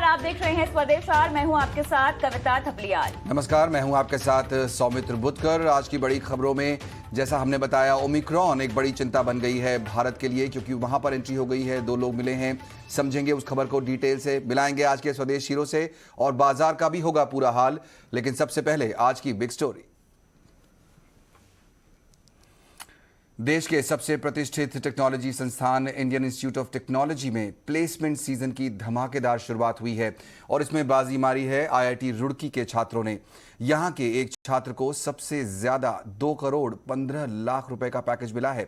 आप देख रहे हैं स्वदेश आर। मैं हूं आपके साथ कविता थपलियाल। नमस्कार, मैं हूं आपके साथ सौमित्र बुद्धकर। आज की बड़ी खबरों में जैसा हमने बताया, ओमिक्रॉन एक बड़ी चिंता बन गई है भारत के लिए, क्योंकि वहां पर एंट्री हो गई है। 2 लोग मिले हैं। समझेंगे उस खबर को डिटेल से, मिलाएंगे आज के स्वदेश हीरो से, और बाजार का भी होगा पूरा हाल। लेकिन सबसे पहले आज की बिग स्टोरी। देश के सबसे प्रतिष्ठित टेक्नोलॉजी संस्थान इंडियन इंस्टीट्यूट ऑफ टेक्नोलॉजी में प्लेसमेंट सीजन की धमाकेदार शुरुआत हुई है और इसमें बाजी मारी है आईआईटी रुड़की के छात्रों ने। यहां के एक छात्र को सबसे ज्यादा 2 करोड़ 15 लाख रुपए का पैकेज मिला है।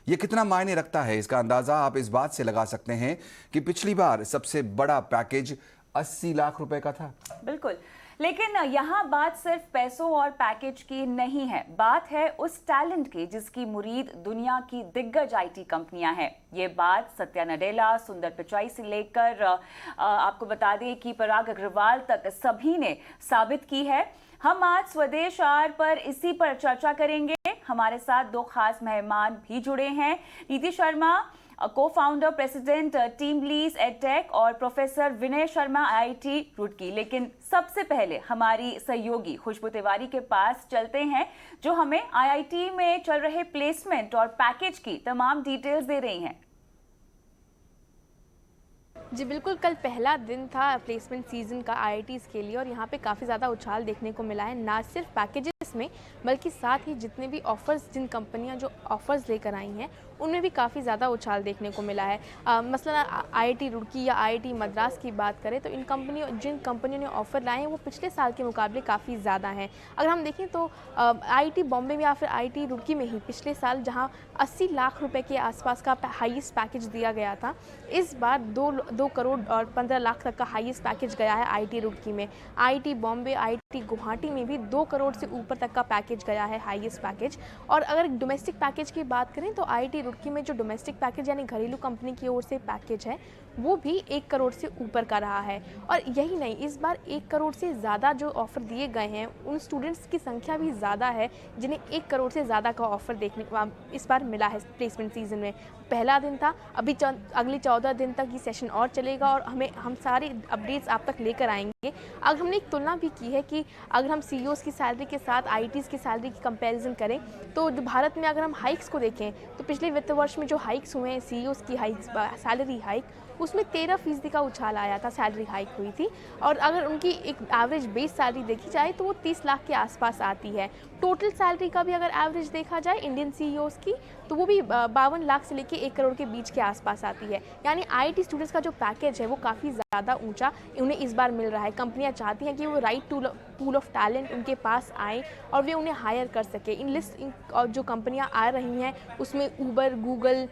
ये कितना मायने रखता है, इसका अंदाजा आप इस बात से लगा सकते हैं कि पिछली बार सबसे बड़ा पैकेज 80 लाख रुपए का था। बिल्कुल, लेकिन यहाँ बात सिर्फ पैसों और पैकेज की नहीं है, बात है उस टैलेंट की जिसकी मुरीद दुनिया की दिग्गज आईटी कंपनियां हैं। ये बात सत्या नडेला, सुंदर पिचाई से लेकर आपको बता दें कि पराग अग्रवाल तक सभी ने साबित की है। हम आज स्वदेश आर पर इसी पर चर्चा करेंगे। हमारे साथ 2 खास मेहमान भी जुड़े हैं, Niti Sharma, co-founder president TeamLease edtech, और प्रोफेसर विनय शर्मा आईआईटी रुड़की। लेकिन सबसे पहले हमारी सहयोगी खुशबू तिवारी के पास चलते हैं, जो हमें आईआईटी में चल रहे प्लेसमेंट और पैकेज की तमाम डिटेल्स दे रही हैं। जी बिल्कुल, कल पहला दिन था प्लेसमेंट सीज़न का आईआईटीज़ के लिए और यहाँ पे काफ़ी ज़्यादा उछाल देखने को मिला है, ना सिर्फ पैकेजेस में बल्कि साथ ही जितने भी ऑफ़र्स, जिन कंपनियाँ जो ऑफ़र्स लेकर आई हैं उनमें भी काफ़ी ज़्यादा उछाल देखने को मिला है। मसलन आईआईटी रुड़की या आईआईटी मद्रास की बात करें तो जिन कंपनियों ने ऑफ़र लाए हैं वो पिछले साल के मुकाबले काफ़ी ज़्यादा हैं। अगर हम देखें तो आईआईटी बॉम्बे में या फिर आईआईटी रुड़की में ही पिछले साल जहाँ 80 लाख रुपए के आसपास का हाईएस्ट पैकेज दिया गया था, इस बार 2 करोड़ और 15 लाख तक का हाईएस्ट पैकेज गया है आईआईटी रुड़की में। आईआईटी बॉम्बे, आईआईटी गुवाहाटी में भी 2 करोड़ से ऊपर तक का पैकेज गया है, हाईएस्ट पैकेज। और अगर डोमेस्टिक पैकेज की बात करें तो आईआईटी रुड़की में जो डोमेस्टिक पैकेज यानी घरेलू कंपनी की ओर से पैकेज है वो भी 1 करोड़ से ऊपर का रहा है। और यही नहीं, इस बार 1 करोड़ से ज़्यादा जो ऑफ़र दिए गए हैं उन स्टूडेंट्स की संख्या भी ज़्यादा है जिन्हें 1 करोड़ से ज़्यादा का ऑफ़र देखने को इस बार मिला है प्लेसमेंट सीजन में। पहला दिन था, अभी अगली 14 दिन तक ये सेशन और चलेगा और हम सारी अपडेट्स आप तक लेकर आएंगे। अगर हमने एक तुलना भी की है कि अगर हम सीईओज़ की सैलरी के साथ आईआईटीज़ की सैलरी की कंपैरिजन करें तो भारत में अगर हम हाइक्स को देखें तो पिछले वित्त वर्ष में जो हाइक्स हुए हैं, सीईओज़ की हाइक्स, सैलरी हाइक, उसमें 13% का उछाल आया था, सैलरी हाइक हुई थी। और अगर उनकी एक एवरेज बेस सैलरी देखी जाए तो वो 30 लाख के आसपास आती है। टोटल सैलरी का भी अगर एवरेज देखा जाए इंडियन सीईओज़ की तो वो भी 52 लाख से लेके 1 करोड़ के बीच के आसपास आती है। यानी आईआईटी स्टूडेंट्स का जो पैकेज है वो काफ़ी ज़्यादा ऊंचा उन्हें इस बार मिल रहा है। कंपनियां चाहती हैं कि वो राइट पूल ऑफ टैलेंट उनके पास आए और वे उन्हें हायर कर सके। जो कंपनियां आ रही हैं उसमें ऊबर, गूगल,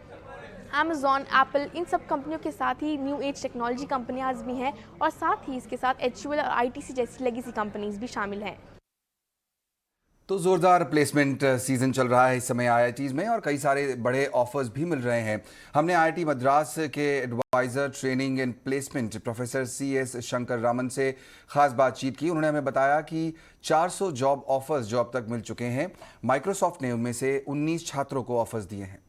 अमेज़ॉन, एप्पल, इन सब कंपनियों के साथ ही न्यू एज टेक्नोलॉजी कंपनियां भी हैं और साथ ही इसके साथ एचयूएल और आईटीसी जैसी लेगेसी कंपनीज भी शामिल हैं। तो जोरदार प्लेसमेंट सीजन चल रहा है इस समय आईआईटीज़ में और कई सारे बड़े ऑफर्स भी मिल रहे हैं। हमने आईआईटी मद्रास के adviser training and placement professor CS Shankar Raman से खास बातचीत की। उन्होंने हमें बताया कि 400 जॉब ऑफर्स जो अब तक मिल चुके हैं। माइक्रोसॉफ्ट ने उनमें से 19 छात्रों को ऑफर्स दिए हैं।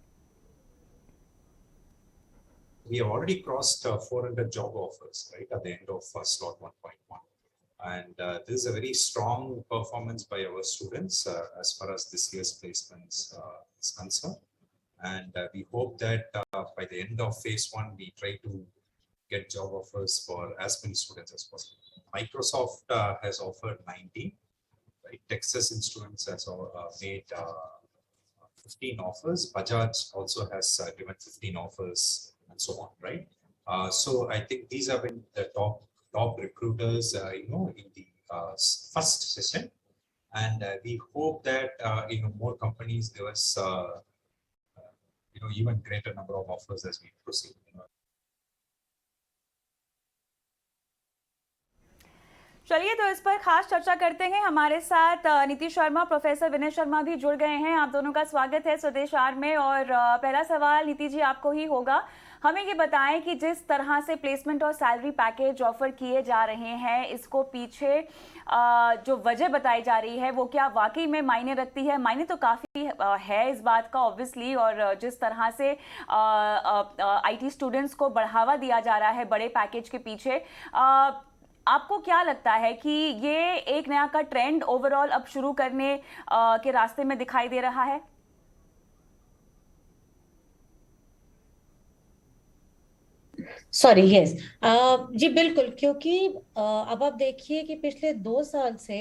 We have already crossed 400 job offers, right, at the end of slot 1.1. And this is a very strong performance by our students as far as this year's placements is concerned. And we hope that by the end of phase 1, we try to get job offers for as many students as possible. Microsoft has offered 90, right? Texas Instruments has made 15 offers. Bajaj also has given 15 offers. And so on, right? So I think these have been the top recruiters, in the first session, and we hope that more companies give us even greater number of offers as we proceed. चलिए तो इस पर खास चर्चा करते हैं। हमारे साथ नीति शर्मा, प्रोफेसर विनय शर्मा भी जुड़ गए हैं। आप दोनों का स्वागत है स्वदेश आर में। और पहला सवाल नीति जी आपको ही होगा। हमें ये बताएं कि जिस तरह से प्लेसमेंट और सैलरी पैकेज ऑफर किए जा रहे हैं, इसको पीछे जो वजह बताई जा रही है वो क्या वाकई में मायने रखती है? मायने तो काफ़ी है इस बात का ऑब्वियसली, और जिस तरह से आईटी स्टूडेंट्स को बढ़ावा दिया जा रहा है बड़े पैकेज के पीछे, आपको क्या लगता है कि ये एक नया का ट्रेंड ओवरऑल अब शुरू करने के रास्ते में दिखाई दे रहा है? Sorry, yes. जी बिल्कुल, क्योंकि अब आप देखिए कि पिछले 2 साल से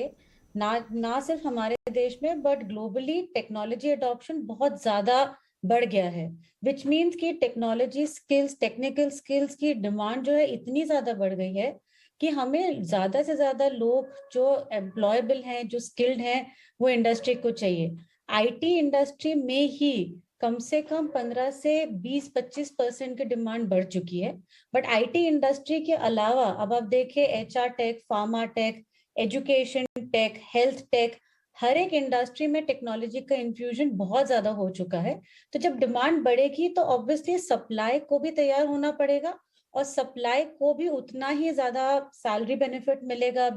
ना ना सिर्फ हमारे देश में बट ग्लोबली टेक्नोलॉजी अडॉप्शन बहुत ज्यादा बढ़ गया है, विच मीन्स कि टेक्नोलॉजी स्किल्स, टेक्निकल स्किल्स की डिमांड जो है इतनी ज्यादा बढ़ गई है कि हमें ज्यादा से ज्यादा लोग जो एम्प्लॉयबल हैं, जो स्किल्ड हैं, वो इंडस्ट्री को चाहिए। आईटी इंडस्ट्री में ही कम से कम 15 से 20-25% की डिमांड बढ़ चुकी है। बट आईटी इंडस्ट्री के अलावा अब आप देखिए HR tech, pharma tech, education tech, health tech, हर एक इंडस्ट्री में टेक्नोलॉजी का इन्फ्यूजन बहुत ज्यादा हो चुका है। तो जब डिमांड बढ़ेगी तो ऑब्वियसली सप्लाई को भी तैयार होना पड़ेगा, और सप्लाई को भी उतना ही ज्यादा सैलरी बेनिफिट मिलेगा,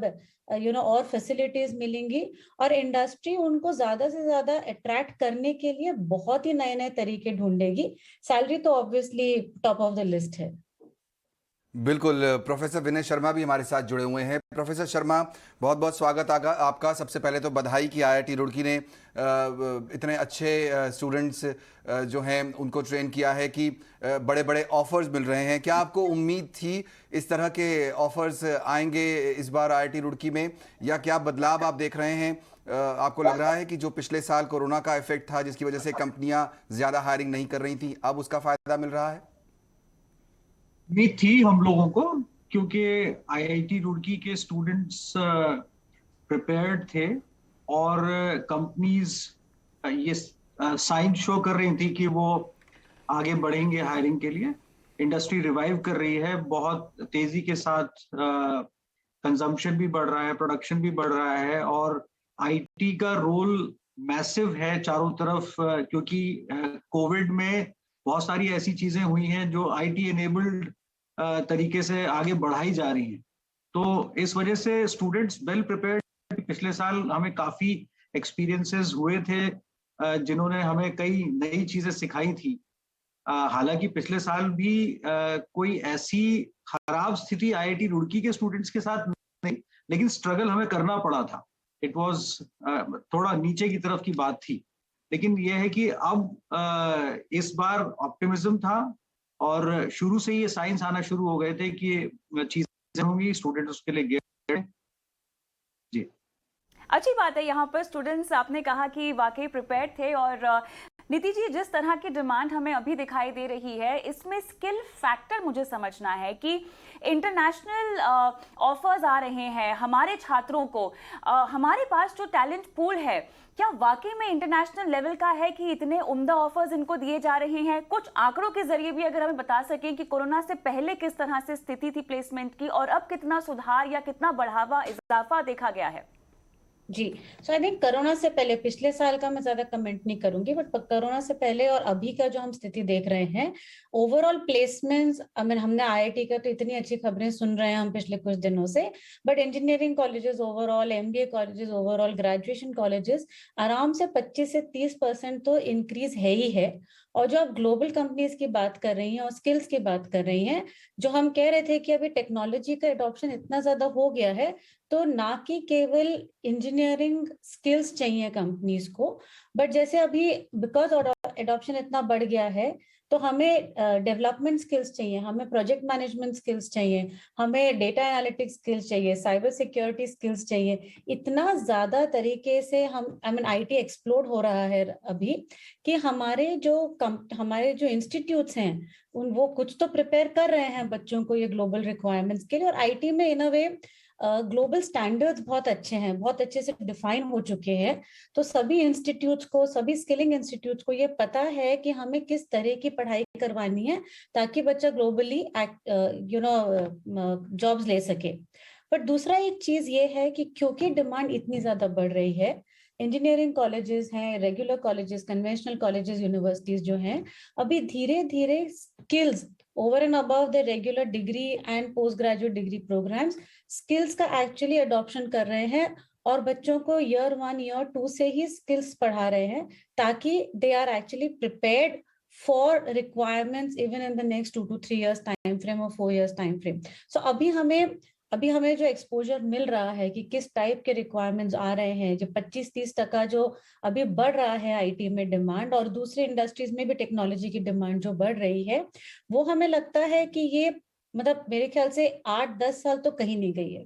और फैसिलिटीज मिलेंगी, और इंडस्ट्री उनको ज्यादा से ज्यादा अट्रैक्ट करने के लिए बहुत ही नए नए तरीके ढूंढेगी। सैलरी तो obviously top of the list है। बिल्कुल। प्रोफेसर विनय शर्मा भी हमारे साथ जुड़े हुए हैं। प्रोफेसर शर्मा, बहुत बहुत स्वागत आपका। सबसे पहले तो बधाई कि आईआईटी रुड़की ने इतने अच्छे स्टूडेंट्स जो हैं उनको ट्रेन किया है कि बड़े बड़े ऑफर्स मिल रहे हैं। क्या आपको उम्मीद थी इस तरह के ऑफर्स आएंगे इस बार आईआईटी रुड़की में, या क्या बदलाव आप देख रहे हैं? आपको लग रहा है कि जो पिछले साल कोरोना का इफेक्ट था जिसकी वजह से कंपनियां ज़्यादा हायरिंग नहीं कर रही थी, अब उसका फ़ायदा मिल रहा है? उम्मीद थी हम लोगों को, क्योंकि आईआईटी रुड़की के स्टूडेंट्स प्रिपेयर्ड थे और कंपनीज ये साइन शो कर रही थी कि वो आगे बढ़ेंगे हायरिंग के लिए। इंडस्ट्री रिवाइव कर रही है बहुत तेजी के साथ, कंजम्पशन भी बढ़ रहा है, प्रोडक्शन भी बढ़ रहा है, और आईटी का रोल मैसिव है चारों तरफ, क्योंकि कोविड में बहुत सारी ऐसी चीजें हुई हैं जो आईटी एनेबल्ड तरीके से आगे बढ़ाई जा रही हैं। तो इस वजह से स्टूडेंट्स वेल प्रिपेयर्ड। पिछले साल हमें काफी एक्सपीरियंसेस हुए थे जिन्होंने हमें कई नई चीजें सिखाई थी। हालांकि पिछले साल भी कोई ऐसी खराब स्थिति आईआईटी रुड़की के स्टूडेंट्स के साथ नहीं, लेकिन स्ट्रगल हमें करना पड़ा था। इट वाज थोड़ा नीचे की तरफ की बात थी, लेकिन यह है कि अब इस बार ऑप्टिमिज्म था और शुरू से ये साइंस आना शुरू हो गए थे कि चीजें होंगी, स्टूडेंट्स उसके लिए गए। जी, अच्छी बात है। यहाँ पर स्टूडेंट्स, आपने कहा कि वाकई प्रिपेयर्ड थे, और नीति जी, जिस तरह की डिमांड हमें अभी दिखाई दे रही है, इसमें स्किल फैक्टर मुझे समझना है कि इंटरनेशनल ऑफर्स आ रहे हैं हमारे छात्रों को। हमारे पास जो टैलेंट पूल है, क्या वाकई में इंटरनेशनल लेवल का है कि इतने उम्दा ऑफर्स इनको दिए जा रहे हैं? कुछ आंकड़ों के जरिए भी अगर हमें बता सकें कि कोरोना से पहले किस तरह से स्थिति थी प्लेसमेंट की, और अब कितना सुधार या कितना बढ़ावा, इजाफा देखा गया है? जी, सो आई थिंक कोरोना से पहले, पिछले साल का मैं ज्यादा कमेंट नहीं करूंगी, बट कोरोना से पहले और अभी का जो हम स्थिति देख रहे हैं, ओवरऑल प्लेसमेंट्स, हमने आईआईटी का तो इतनी अच्छी खबरें सुन रहे हैं हम पिछले कुछ दिनों से, but engineering colleges overall, MBA colleges overall, graduation colleges आराम से 25 से 30% तो इंक्रीज है ही है। और जो आप ग्लोबल कंपनीज की बात कर रही हैं और स्किल्स की बात कर रही हैं, जो हम कह रहे थे कि अभी टेक्नोलॉजी का एडॉप्शन इतना ज्यादा हो गया है, तो ना कि केवल इंजीनियरिंग स्किल्स चाहिए कंपनीज को, बट जैसे अभी बिकॉज एडॉप्शन इतना बढ़ गया है, तो हमें डेवलपमेंट स्किल्स चाहिए, हमें प्रोजेक्ट मैनेजमेंट स्किल्स चाहिए, हमें डेटा एनालिटिक्स स्किल्स चाहिए, साइबर सिक्योरिटी स्किल्स चाहिए। इतना ज्यादा तरीके से हम आईटी एक्सप्लोर हो रहा है अभी कि हमारे जो इंस्टीट्यूट्स हैं वो कुछ तो प्रिपेयर कर रहे हैं बच्चों को ये ग्लोबल रिक्वायरमेंट्स के लिए। और आईटी में इन अ वे ग्लोबल स्टैंडर्ड्स बहुत अच्छे हैं, बहुत अच्छे से डिफाइन हो चुके हैं। तो सभी इंस्टीट्यूट्स को, सभी स्किलिंग इंस्टीट्यूट्स को ये पता है कि हमें किस तरह की पढ़ाई करवानी है ताकि बच्चा ग्लोबली जॉब्स ले सके। पर दूसरा एक चीज ये है कि क्योंकि डिमांड इतनी ज्यादा बढ़ रही है, इंजीनियरिंग कॉलेजेस हैं, regular colleges, conventional colleges, universities जो हैं, अभी धीरे धीरे skills over and above the regular degree and post graduate degree programmes, skills का एक्चुअली अडॉप्शन कर रहे हैं और बच्चों को ईयर 1 ईयर 2 से ही स्किल्स पढ़ा रहे हैं ताकि they are actually prepared for requirements even in the next 2 to 3 years time frame और 4 years टाइम फ्रेम। सो अभी हमें अभी हमें जो एक्सपोजर मिल रहा है कि किस टाइप के रिक्वायरमेंट्स आ रहे हैं, जो 25-30% जो अभी बढ़ रहा है आईटी में डिमांड, और दूसरी इंडस्ट्रीज में भी टेक्नोलॉजी की डिमांड जो बढ़ रही है, वो हमें लगता है कि ये मतलब मेरे ख्याल से 8-10 साल तो कहीं नहीं गई है।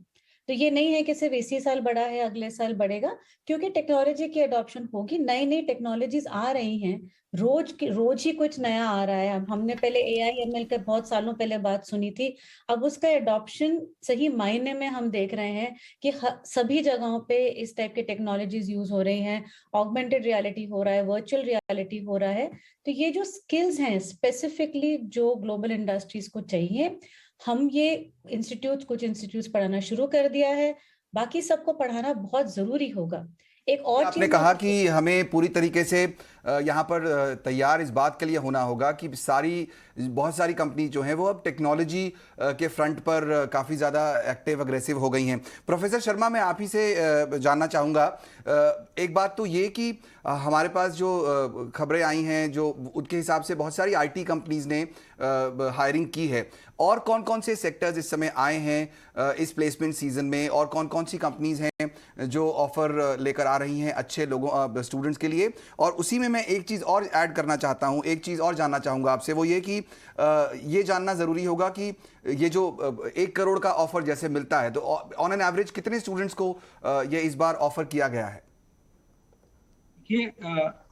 तो ये नहीं है कि सिर्फ इसी साल बढ़ा है, अगले साल बढ़ेगा, क्योंकि टेक्नोलॉजी की अडॉप्शन होगी, नई नई टेक्नोलॉजीज आ रही हैं, रोज ही कुछ नया आ रहा है। हमने पहले AI/ML के बहुत सालों पहले बात सुनी थी, अब उसका एडॉप्शन सही मायने में हम देख रहे हैं कि सभी जगहों पे इस टाइप के टेक्नोलॉजीज यूज हो रही हैं, ऑगमेंटेड रियलिटी हो रहा है, वर्चुअल रियलिटी हो रहा है। तो ये जो स्किल्स हैं स्पेसिफिकली जो ग्लोबल इंडस्ट्रीज को चाहिए, हम ये कुछ इंस्टीट्यूट्स पढ़ाना शुरू कर दिया है, बाकी सबको पढ़ाना बहुत जरूरी होगा। एक और आपने चीज कहा कि हमें पूरी तरीके से यहाँ पर तैयार इस बात के लिए होना होगा कि बहुत सारी कंपनी जो हैं वो अब टेक्नोलॉजी के फ्रंट पर काफ़ी ज़्यादा एक्टिव अग्रेसिव हो गई हैं। प्रोफेसर शर्मा, मैं आप ही से जानना चाहूँगा, एक बात तो ये कि हमारे पास जो खबरें आई हैं जो उनके हिसाब से बहुत सारी आईटी कंपनीज ने हायरिंग की है, और कौन कौन से सेक्टर्स इस समय आए हैं इस प्लेसमेंट सीजन में, और कौन कौन सी कंपनीज हैं जो ऑफर लेकर आ रही हैं अच्छे लोगों स्टूडेंट्स के लिए। और उसी में मैं एक चीज़ और ऐड करना चाहता हूँ, एक चीज़ और जानना चाहूँगा आपसे, वो ये कि ये जानना ज़रूरी होगा कि ये जो 1 करोड़ का ऑफर जैसे मिलता है, तो ऑन एन एवरेज कितने स्टूडेंट्स को ये इस बार ऑफर किया गया है? ये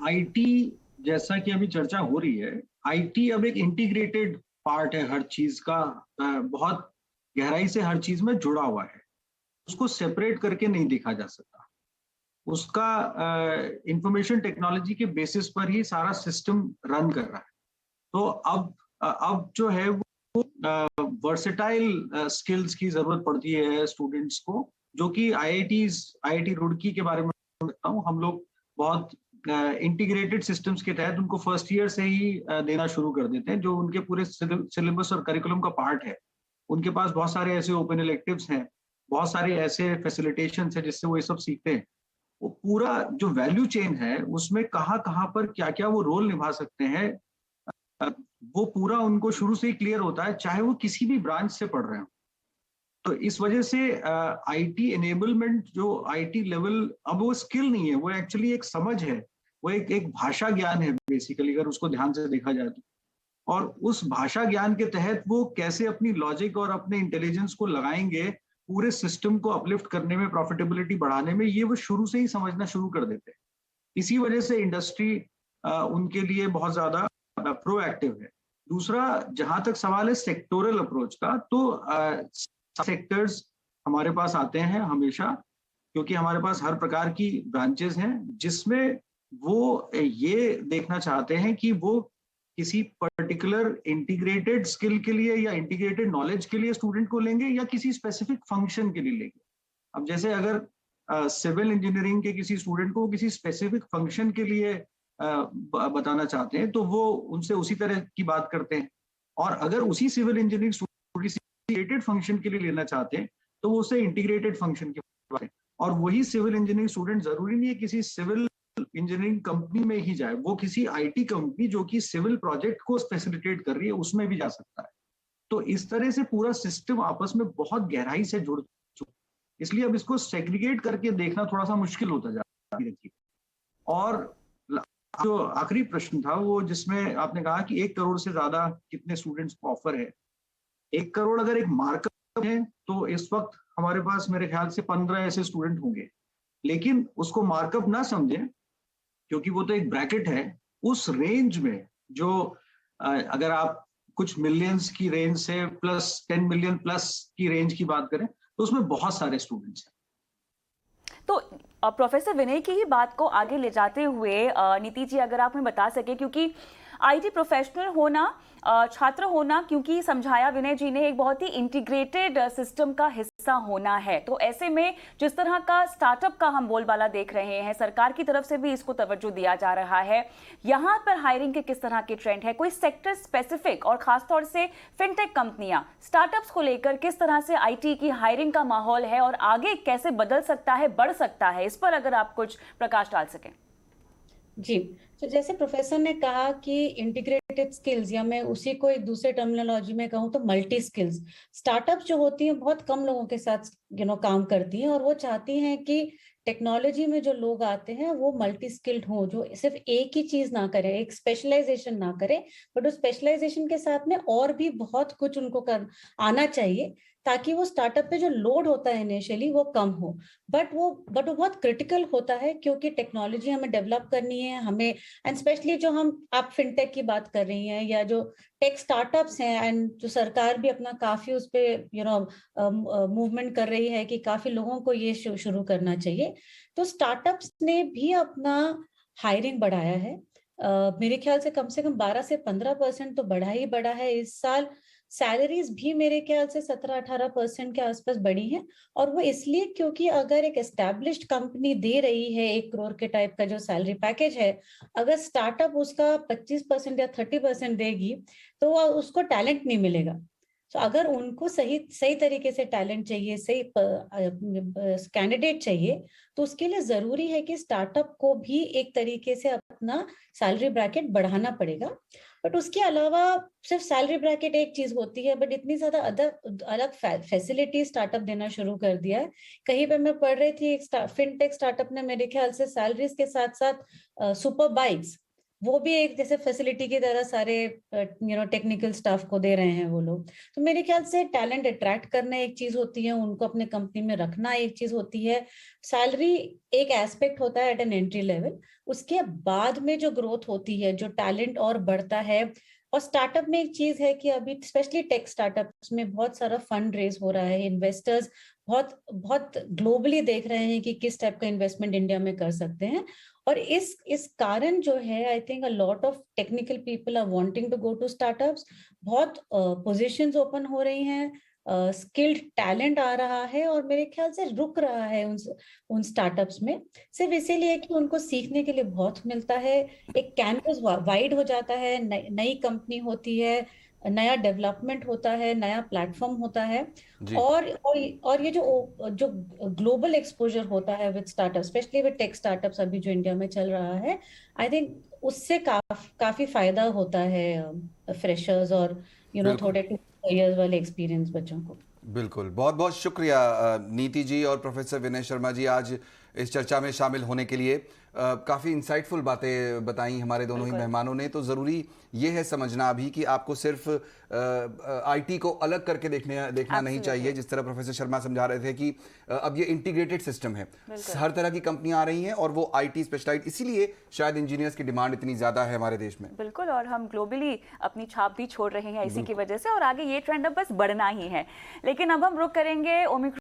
आईटी, जैसा कि अभी चर्चा हो रही है, आईटी अब एक इंटीग्रेटेड पार्ट है हर चीज का, बहुत गहराई से हर चीज में जुड़ा हुआ है, उसको सेपरेट करके नहीं देखा जा सकता। उसका इंफॉर्मेशन टेक्नोलॉजी के बेसिस पर ही सारा सिस्टम रन कर रहा है। तो अब जो है वो वर्सेटाइल स्किल्स की जरूरत पड़ती है स्टूडेंट्स को, जो कि आईआईटी रुड़की के बारे में बताता हूँ, हम लोग बहुत इंटीग्रेटेड सिस्टम्स के तहत उनको फर्स्ट ईयर से ही देना शुरू कर देते हैं, जो उनके पूरे सिलेबस और करिकुलम का पार्ट है। उनके पास बहुत सारे ऐसे ओपन इलेक्टिव्स हैं, बहुत सारे ऐसे फैसिलिटेशंस हैं जिससे वो ये सब सीखते हैं। वो पूरा जो वैल्यू चेन है उसमें कहाँ पर क्या क्या वो रोल निभा सकते हैं, वो पूरा उनको शुरू से ही क्लियर होता है, चाहे वो किसी भी ब्रांच से पढ़ रहे हो। तो इस वजह से आईटी एनेबलमेंट, जो आईटी लेवल, अब वो स्किल नहीं है, वो एक्चुअली एक समझ है, वो एक भाषा ज्ञान है बेसिकली, अगर उसको ध्यान से देखा जाए तो। और उस भाषा ज्ञान के तहत वो कैसे अपनी लॉजिक और अपने इंटेलिजेंस को लगाएंगे पूरे सिस्टम को अपलिफ्ट करने में, प्रॉफिटेबिलिटी बढ़ाने में, ये वो शुरू से ही समझना शुरू कर देते हैं। इसी वजह से इंडस्ट्री उनके लिए बहुत ज्यादा प्रोएक्टिव है। दूसरा, जहां तक सवाल है सेक्टोरल अप्रोच का, तो सेक्टर्स हमारे पास आते हैं हमेशा, क्योंकि हमारे पास हर प्रकार की ब्रांचेस हैं जिसमें वो ये देखना चाहते हैं कि वो किसी पर्टिकुलर इंटीग्रेटेड स्किल के लिए या इंटीग्रेटेड नॉलेज के लिए स्टूडेंट को लेंगे या किसी स्पेसिफिक फंक्शन के लिए लेंगे। अब जैसे अगर सिविल इंजीनियरिंग के किसी स्टूडेंट को किसी स्पेसिफिक फंक्शन के लिए बताना चाहते हैं, तो वो उनसे उसी तरह की बात करते हैं। और अगर उसी सिविल इंजीनियरिंग स्टूडेंट किसी इंटीग्रेटेड फंक्शन के लिए लेना चाहते हैं, तो वो उसे इंटीग्रेटेड फंक्शन की बात है। और वही सिविल इंजीनियरिंग स्टूडेंट जरूरी नहीं है किसी सिविल इंजीनियरिंग कंपनी में ही जाए, वो किसी आईटी कंपनी जो कि सिविल प्रोजेक्ट को फैसिलिटेट कर रही है उसमें भी जा सकता है। तो इस तरह से पूरा सिस्टम आपस में बहुत गहराई से जुड़ चुका है, इसलिए अब इसको सेग्रीगेट करके देखना थोड़ा सा मुश्किल होता जा रहा है। और जो आखिरी प्रश्न था वो, जिसमें आपने कहा कि 1 करोड़ से ज्यादा कितने स्टूडेंट्स को ऑफर है। 1 करोड़ अगर एक मार्कअप है तो इस वक्त हमारे पास मेरे ख्याल से 15 ऐसे स्टूडेंट होंगे, लेकिन उसको मार्कअप ना समझें, क्योंकि वो तो एक ब्रैकेट है। उस रेंज में जो अगर आप कुछ मिलियंस की रेंज से प्लस 10 मिलियन प्लस की रेंज की बात करें, तो उसमें बहुत सारे स्टूडेंट्स हैं। तो प्रोफेसर विनय की ही बात को आगे ले जाते हुए नीति जी, अगर आप हमें बता सके, क्योंकि आईटी प्रोफेशनल होना, छात्र होना, क्योंकि समझाया विनय जी ने, एक बहुत ही इंटीग्रेटेड सिस्टम का हिस्सा होना है। तो ऐसे में जिस तरह का स्टार्टअप का हम बोलबाला देख रहे हैं, सरकार की तरफ से भी इसको तवज्जो दिया जा रहा है, यहाँ पर हायरिंग के किस तरह के ट्रेंड है, कोई सेक्टर स्पेसिफिक, और खासतौर से फिनटेक कंपनियां, स्टार्टअप्स को लेकर किस तरह से आईटी की हायरिंग का माहौल है और आगे कैसे बदल सकता है, बढ़ सकता है, इस पर अगर आप कुछ प्रकाश डाल सकें। जी, तो जैसे प्रोफेसर ने कहा कि इंटीग्रेटेड स्किल्स, या मैं उसी को एक दूसरे टर्मिनोलॉजी में कहूँ तो मल्टी स्किल्स, स्टार्टअप जो होती हैं बहुत कम लोगों के साथ काम करती हैं, और वो चाहती हैं कि टेक्नोलॉजी में जो लोग आते हैं वो मल्टी स्किल्ड हों, जो सिर्फ एक ही चीज ना करे, एक स्पेशलाइजेशन ना करे, बट उस स्पेशलाइजेशन के साथ में और भी बहुत कुछ उनको आना चाहिए, ताकि वो स्टार्टअप पे जो लोड होता है इनिशियली वो कम हो। बट वो बहुत क्रिटिकल होता है, क्योंकि टेक्नोलॉजी हमें डेवलप करनी है, हमें, एंड स्पेशली जो आप फिनटेक की बात कर रही हैं या जो टेक स्टार्टअप्स हैं, एंड जो सरकार भी अपना काफी उस पे मूवमेंट कर रही है कि काफी लोगों को ये शुरू करना चाहिए, तो स्टार्टअप्स ने भी अपना हायरिंग बढ़ाया है। मेरे ख्याल से कम 12 से 15% तो बढ़ा ही बढ़ा है इस साल। सैलरीज भी मेरे ख्याल से 17-18% के आसपास बढ़ी हैं, और वो इसलिए क्योंकि अगर एक एस्टैब्लिश्ड कंपनी दे रही है 1 करोड़ के टाइप का जो सैलरी पैकेज है, अगर स्टार्टअप उसका 25% या 30% देगी तो उसको टैलेंट नहीं मिलेगा। तो अगर उनको सही तरीके से टैलेंट चाहिए, सही कैंडिडेट चाहिए, तो उसके लिए जरूरी है कि स्टार्टअप को भी एक तरीके से अपना सैलरी ब्रैकेट बढ़ाना पड़ेगा। बट उसके अलावा सिर्फ सैलरी ब्रैकेट एक चीज होती है, बट इतनी ज्यादा अलग फैसिलिटी स्टार्टअप देना शुरू कर दिया है। कहीं पे मैं पढ़ रही थी, एक फिनटेक स्टार्टअप ने मेरे ख्याल से सैलरीज के साथ साथ सुपर बाइक्स, वो भी एक जैसे फैसिलिटी की तरह सारे टेक्निकल स्टाफ को दे रहे हैं वो लोग। तो मेरे ख्याल से टैलेंट अट्रैक्ट करना एक चीज होती है, उनको अपने कंपनी में रखना एक चीज होती है, सैलरी एक एस्पेक्ट होता है एट एन एंट्री लेवल, उसके बाद में जो ग्रोथ होती है, जो टैलेंट और बढ़ता है। और स्टार्टअप में एक चीज है कि अभी स्पेशली टेक स्टार्टअप्स में बहुत सारा फंड रेज हो रहा है, इन्वेस्टर्स बहुत बहुत ग्लोबली देख रहे हैं कि किस टाइप का इन्वेस्टमेंट इंडिया में कर सकते हैं, और इस कारण जो है, I think a lot of technical people are wanting to go to startups, बहुत पोजीशंस ओपन हो रही हैं, स्किल्ड टैलेंट आ रहा है, और मेरे ख्याल से रुक रहा है उन स्टार्टअप्स में, सिर्फ इसीलिए कि उनको सीखने के लिए बहुत मिलता है, एक कैनवस वाइड हो जाता है, नई कंपनी होती है, नया डेवलपमेंट होता है, नया प्लेटफॉर्म होता है, जी और ये जो ग्लोबल एक्सपोजर होता है with startup, specially with tech startups अभी जो इंडिया में चल रहा है, आई थिंक उससे काफी फायदा होता है फ्रेशर्स और बिल्कुल थोड़े 2 इयर्स वाले एक्सपीरियंस बच्चों को। बिल्कुल। बहुत बहुत शुक्रिया नीति जी और प्रोफेसर विनय शर्मा जी, आज इस चर्चा में शामिल होने के लिए। काफ़ी इंसाइटफुल बातें बताई हमारे दोनों ही मेहमानों ने। तो ज़रूरी ये है समझना अभी कि आपको सिर्फ आईटी को अलग करके देखना नहीं चाहिए। जिस तरह प्रोफेसर शर्मा समझा रहे थे कि अब ये इंटीग्रेटेड सिस्टम है, हर तरह की कंपनियां आ रही हैं और वो आईटी स्पेशलाइज्ड, इसीलिए शायद इंजीनियर्स की डिमांड इतनी ज़्यादा है हमारे देश में। बिल्कुल, और हम ग्लोबली अपनी छाप भी छोड़ रहे हैं इसी की वजह से, और आगे ये ट्रेंड अब बस बढ़ना ही है। लेकिन अब हम रुक करेंगे ओमिक्रॉन